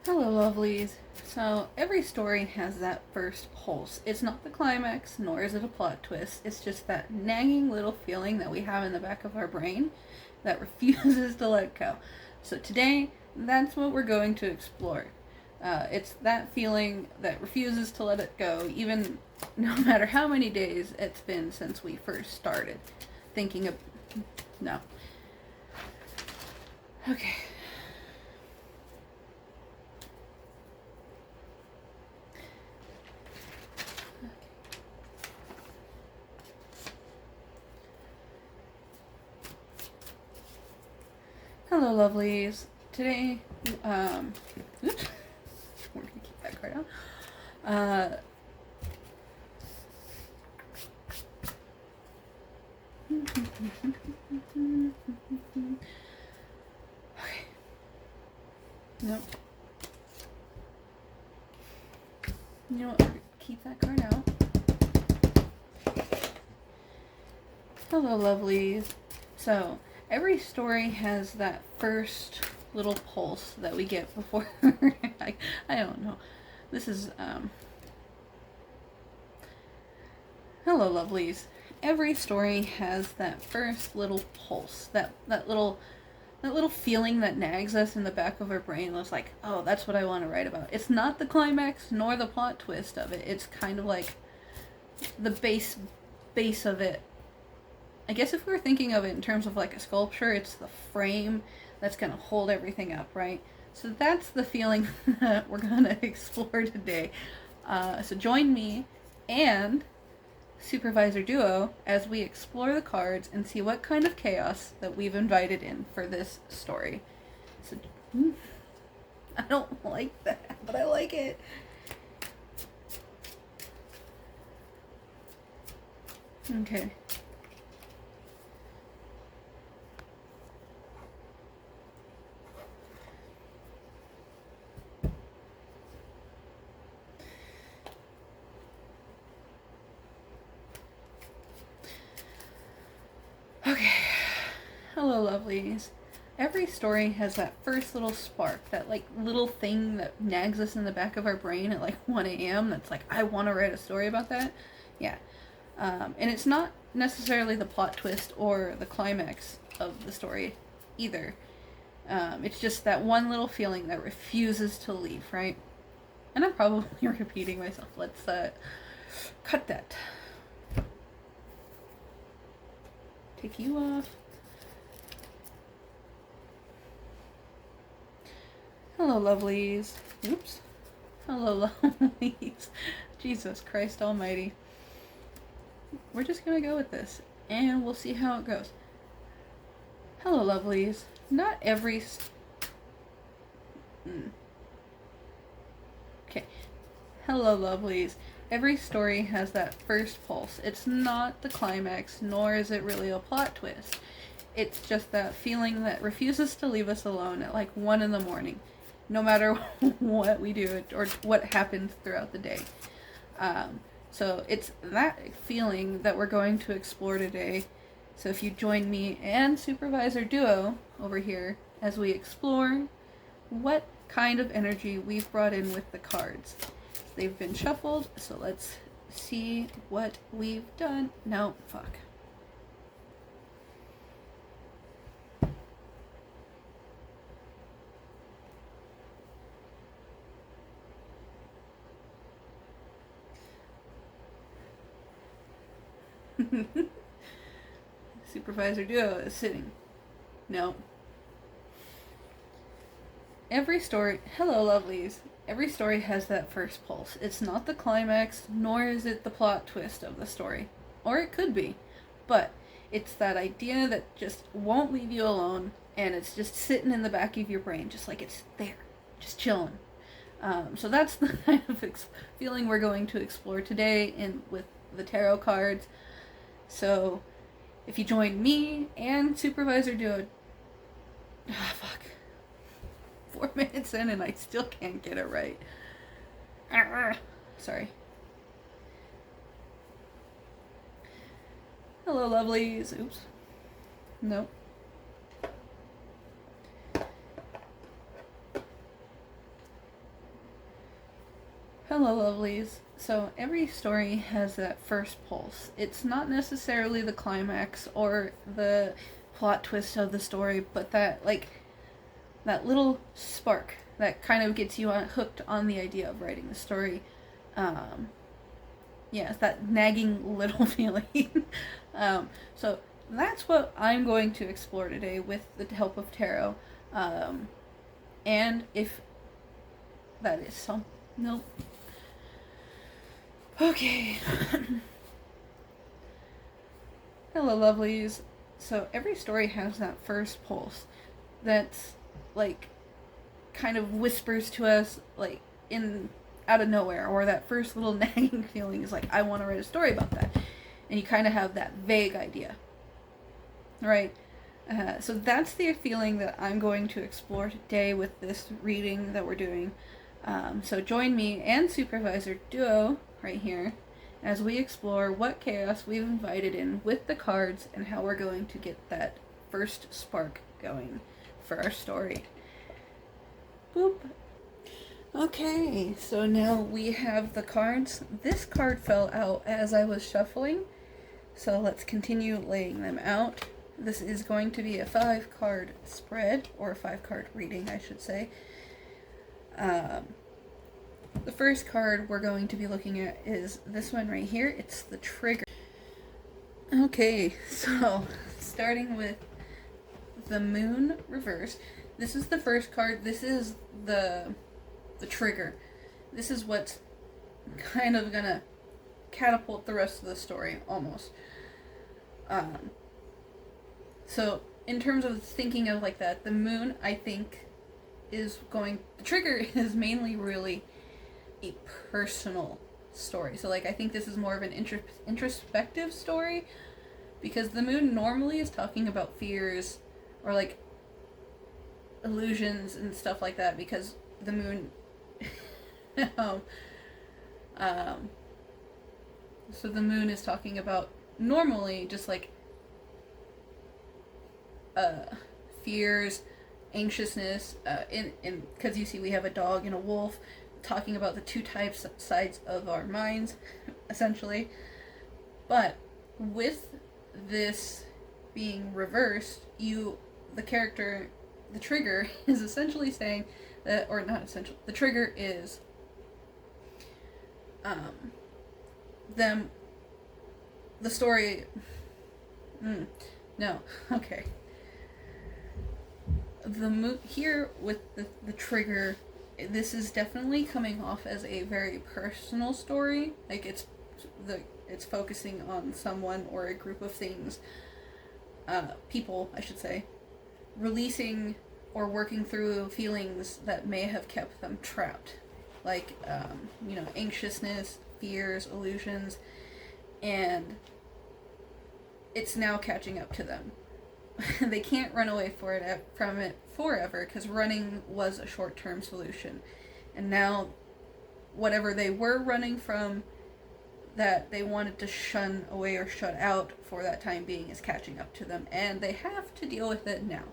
Hello, lovelies. So, every story has that first pulse. It's not the climax, nor is it a plot twist. It's just that nagging little feeling that we have in the back of our brain that refuses to let go. So, today, that's what we're going to explore. It's that feeling that refuses to let it go, even no matter how many days it's been since we first started thinking of. No. Okay. Hello, lovelies. Today, oops, we're gonna keep that card out. Okay. Nope. You know what? Keep that card out. Hello, lovelies. So, every story has that first little pulse that we get before. I don't know. This is, Hello, lovelies. Every story has that first little pulse, that little feeling that nags us in the back of our brain. That's like, oh, that's what I want to write about. It's not the climax nor the plot twist of it. It's kind of like the base of it. I guess if we were thinking of it in terms of like a sculpture, it's the frame that's going to hold everything up, right? So that's the feeling that we're going to explore today. So join me and Supervisor Duo as we explore the cards and see what kind of chaos that we've invited in for this story. So, I don't like that, but I like it. Okay. Okay. Hello, lovelies. Every story has that first little spark, that like little thing that nags us in the back of our brain at like 1 a.m. that's like, I want to write a story about that. Yeah. And it's not necessarily the plot twist or the climax of the story either. It's just that one little feeling that refuses to leave, right? And I'm probably repeating myself. Let's cut that. Take you off. Hello, lovelies. Oops. Hello, lovelies. Jesus Christ almighty. We're just gonna go with this, and we'll see how it goes. Hello, lovelies. Not every... Okay. Hello, lovelies. Every story has that first pulse. It's not the climax, nor is it really a plot twist. It's just that feeling that refuses to leave us alone at like 1 in the morning, no matter what we do or what happens throughout the day. So it's that feeling that we're going to explore today. So if you join me and Supervisor Duo over here as we explore what kind of energy we've brought in with the cards. They've been shuffled, so let's see what we've done. No, fuck. Supervisor Duo is sitting. No. Every story... Hello, lovelies. Every story has that first pulse. It's not the climax, nor is it the plot twist of the story. Or it could be. But it's that idea that just won't leave you alone, and it's just sitting in the back of your brain, just like it's there, just chilling. So that's the kind of feeling we're going to explore today with the tarot cards. So if you join me and Supervisor Duo... fuck. 4 minutes in and I still can't get it right. Sorry. Hello, lovelies. Oops. Nope. Hello, lovelies. So every story has that first pulse. It's not necessarily the climax or the plot twist of the story, but that little spark that kind of gets you hooked on the idea of writing the story. Um, yeah, it's that nagging little feeling. So that's what I'm going to explore today with the help of tarot. And if that is some, nope. Okay. Hello, lovelies. So every story has that first pulse that's like kind of whispers to us like in out of nowhere, or that first little nagging feeling is like, I want to write a story about that. And you kind of have that vague idea. Right? So that's the feeling that I'm going to explore today with this reading that we're doing. So join me and Supervisor Duo right here as we explore what chaos we've invited in with the cards and how we're going to get that first spark going for our story. Boop. Okay, so now we have the cards. This card fell out as I was shuffling, so let's continue laying them out. This is going to be a 5-card spread, or a 5-card reading, I should say. The first card we're going to be looking at is this one right here. It's the trigger. Okay, so starting with the moon reversed. This is the first card. This is the trigger. This is what's kind of gonna catapult the rest of the story, almost. So in terms of thinking of like that, the moon, I think, the trigger is mainly really a personal story. So like I think this is more of an introspective story, because the moon normally is talking about fears or like illusions and stuff like that, because the moon so the moon is talking about normally just like fears, anxiousness, in because you see we have a dog and a wolf, talking about the two sides of our minds, essentially. But with this being reversed, the trigger is essentially saying that, or not essential, the trigger is the story, no, okay. Here with the trigger, this is definitely coming off as a very personal story. Like it's focusing on someone or a group of things, people, I should say, releasing or working through feelings that may have kept them trapped, like anxiousness, fears, illusions, and it's now catching up to them. They can't run away from it forever, because running was a short-term solution. And now, whatever they were running from that they wanted to shun away or shut out for that time being is catching up to them, and they have to deal with it now.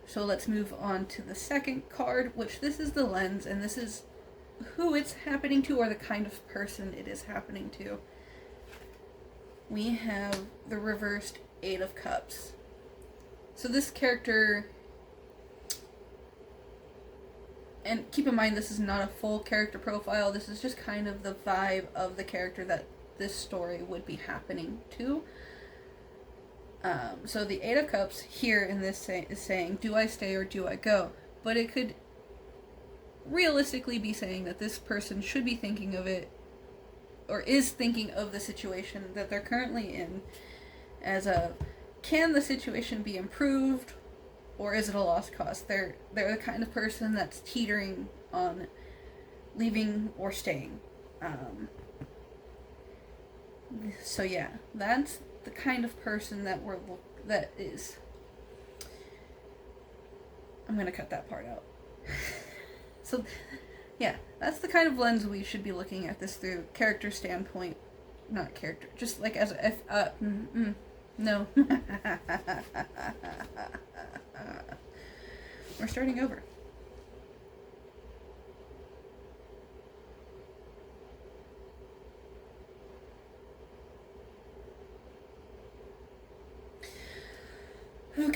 So let's move on to the second card, which this is the lens, and this is who it's happening to, or the kind of person it is happening to. We have the reversed 8 of Cups. So this character, and keep in mind this is not a full character profile, this is just kind of the vibe of the character that this story would be happening to. So the 8 of Cups here in this is saying, do I stay or do I go? But it could realistically be saying that this person should be thinking of it, or is thinking of the situation that they're currently in as a, can the situation be improved, or is it a lost cause? They're the kind of person that's teetering on leaving or staying. So yeah, that's the kind of person that is. I'm gonna cut that part out. So yeah, that's the kind of lens we should be looking at this through, character standpoint, not character, just like as a no. We're starting over.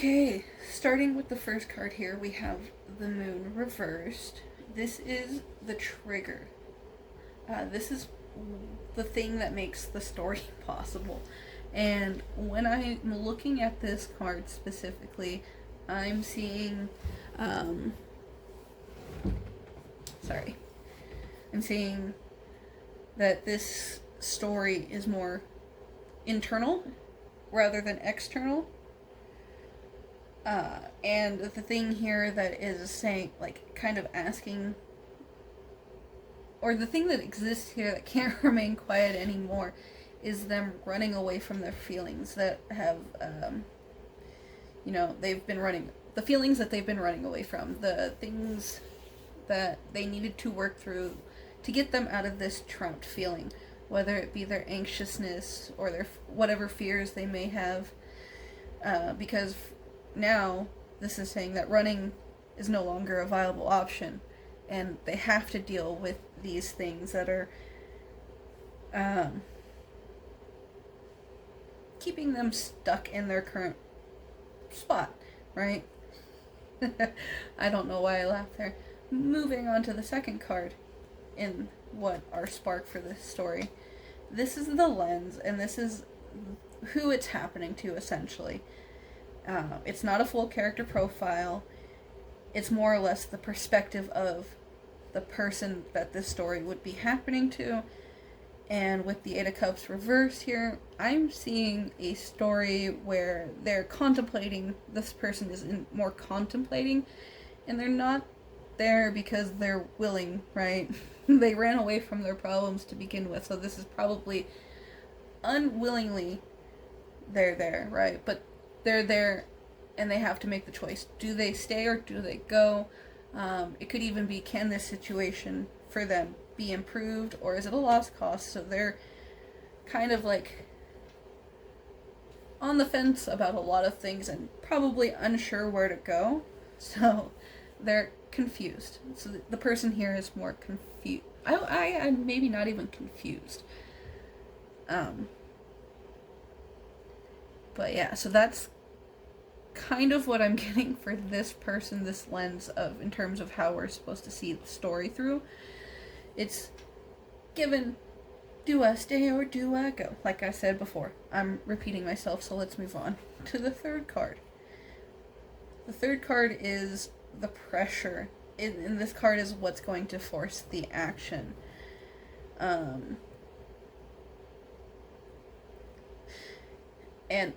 Okay, starting with the first card here, we have the moon reversed. This is the trigger. This is the thing that makes the story possible. And when I'm looking at this card specifically, I'm seeing, sorry, I'm seeing that this story is more internal rather than external. And the thing here that is saying, like, kind of asking, or the thing that exists here that can't remain quiet anymore, is them running away from their feelings that have, they've been running, the feelings that they've been running away from, the things that they needed to work through to get them out of this trapped feeling, whether it be their anxiousness or their whatever fears they may have, because now this is saying that running is no longer a viable option, and they have to deal with these things that are keeping them stuck in their current spot, right? I don't know why I laughed there. Moving on to the second card in what our spark for this story. This is the lens, and this is who it's happening to, essentially. It's not a full character profile. It's more or less the perspective of the person that this story would be happening to. And with the Eight of Cups reversed here, I'm seeing a story where they're contemplating, this person is more contemplating, and they're not there because they're willing, right? They ran away from their problems to begin with, so this is probably unwillingly they're there, right? But they're there and they have to make the choice. Do they stay or do they go? It could even be, can this situation for them be improved, or is it a lost cause? So they're kind of like on the fence about a lot of things and probably unsure where to go. So they're confused. So the person here is more confused. I'm maybe not even confused. But yeah, so that's kind of what I'm getting for this person, this lens of, in terms of how we're supposed to see the story through. It's given, do I stay or do I go? Like I said before, I'm repeating myself, so let's move on to the third card. The third card is the pressure. And this card is what's going to force the action. And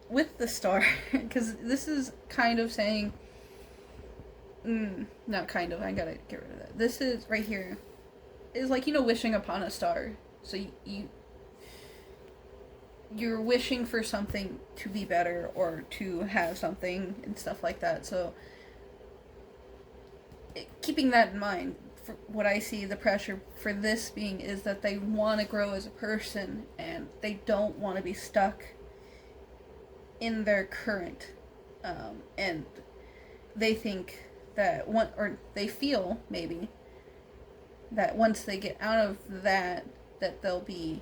with the star, because this is kind of saying, not kind of, I gotta get rid of that. This is, right here, is like, wishing upon a star. So you're wishing for something to be better or to have something and stuff like that. So keeping that in mind, for what I see the pressure for this being is that they want to grow as a person and they don't want to be stuck in their current, and they think that they feel maybe that once they get out of that they'll be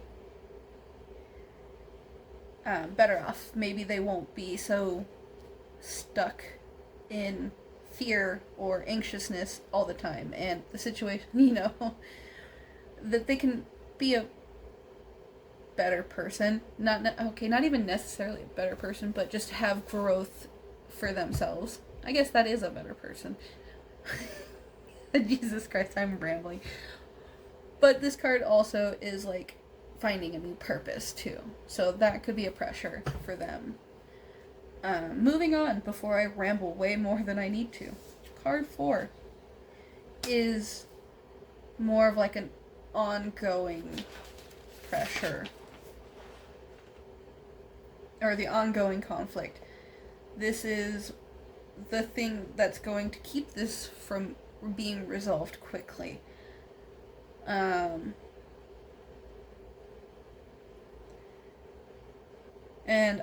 better off. Maybe they won't be so stuck in fear or anxiousness all the time, and the situation, that they can be a better person, not even necessarily a better person, but just have growth for themselves. I guess that is a better person. Jesus Christ, I'm rambling. But this card also is like finding a new purpose too, so that could be a pressure for them. Moving on before I ramble way more than I need to. Card 4 is more of like an ongoing pressure, or the ongoing conflict. This is the thing that's going to keep this from being resolved quickly. And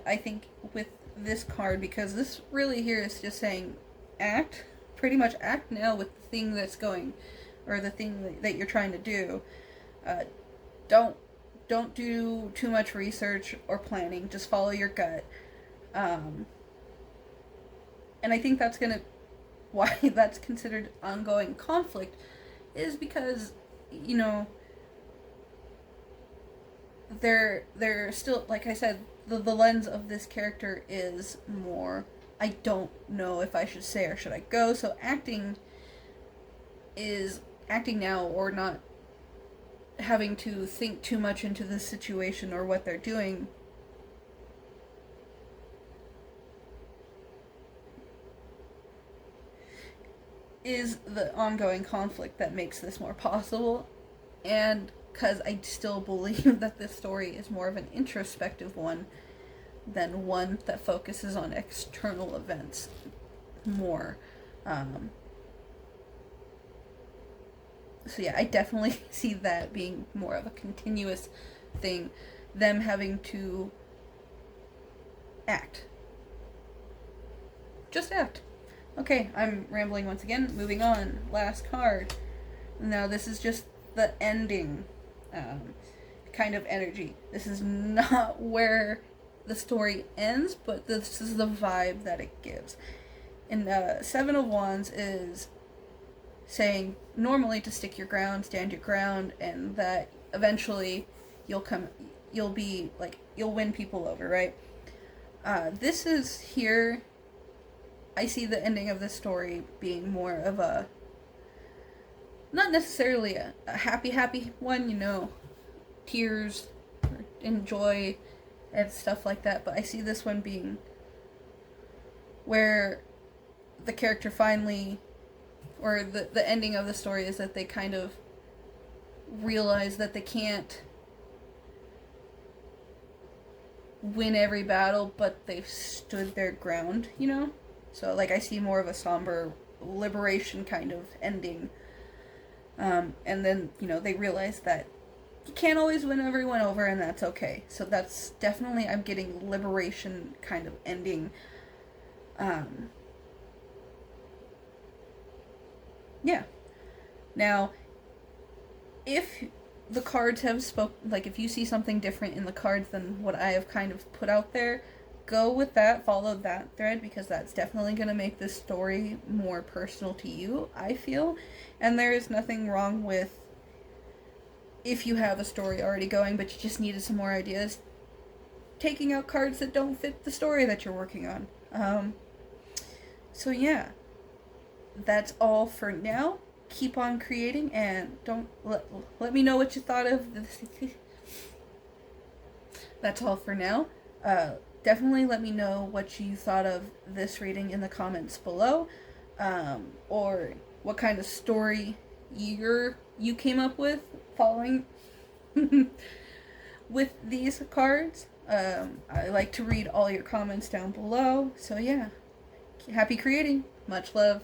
I think with this card, because this really here is just saying pretty much act now with the thing that's going, or the thing that you're trying to do. Don't do too much research or planning. Just follow your gut. And I think that's gonna why that's considered ongoing conflict is because, you know, they're still, like I said, the lens of this character is more, I don't know if I should say or should I go. So acting now, or not having to think too much into the situation or what they're doing, is the ongoing conflict that makes this more possible. And because I still believe that this story is more of an introspective one than one that focuses on external events more. Um, so yeah, I definitely see that being more of a continuous thing, them having to act. Just act. Okay, I'm rambling once again. Moving on. Last card. Now, this is just the ending kind of energy. This is not where the story ends, but this is the vibe that it gives. And Seven of Wands is saying normally to stick your ground, stand your ground, and that eventually you'll be like, you'll win people over, right? This is here. I see the ending of this story being more of a, not necessarily a happy one, you know, tears and joy and stuff like that, but I see this one being where the character finally, or the ending of the story is that they kind of realize that they can't win every battle, but they've stood their ground, you know? So, like, I see more of a somber liberation kind of ending. And then, you know, they realize that you can't always win everyone over, and that's okay. So that's definitely, I'm getting liberation kind of ending. Yeah. Now, if the cards have like, if you see something different in the cards than what I have kind of put out there, go with that, follow that thread, because that's definitely going to make this story more personal to you, I feel. And there is nothing wrong with, if you have a story already going but you just needed some more ideas, taking out cards that don't fit the story that you're working on. So yeah, that's all for now. Keep on creating, and don't let me know what you thought of this. That's all for now. Definitely let me know what you thought of this reading in the comments below, or what kind of story you came up with following with these cards. I like to read all your comments down below. So yeah, happy creating. Much love.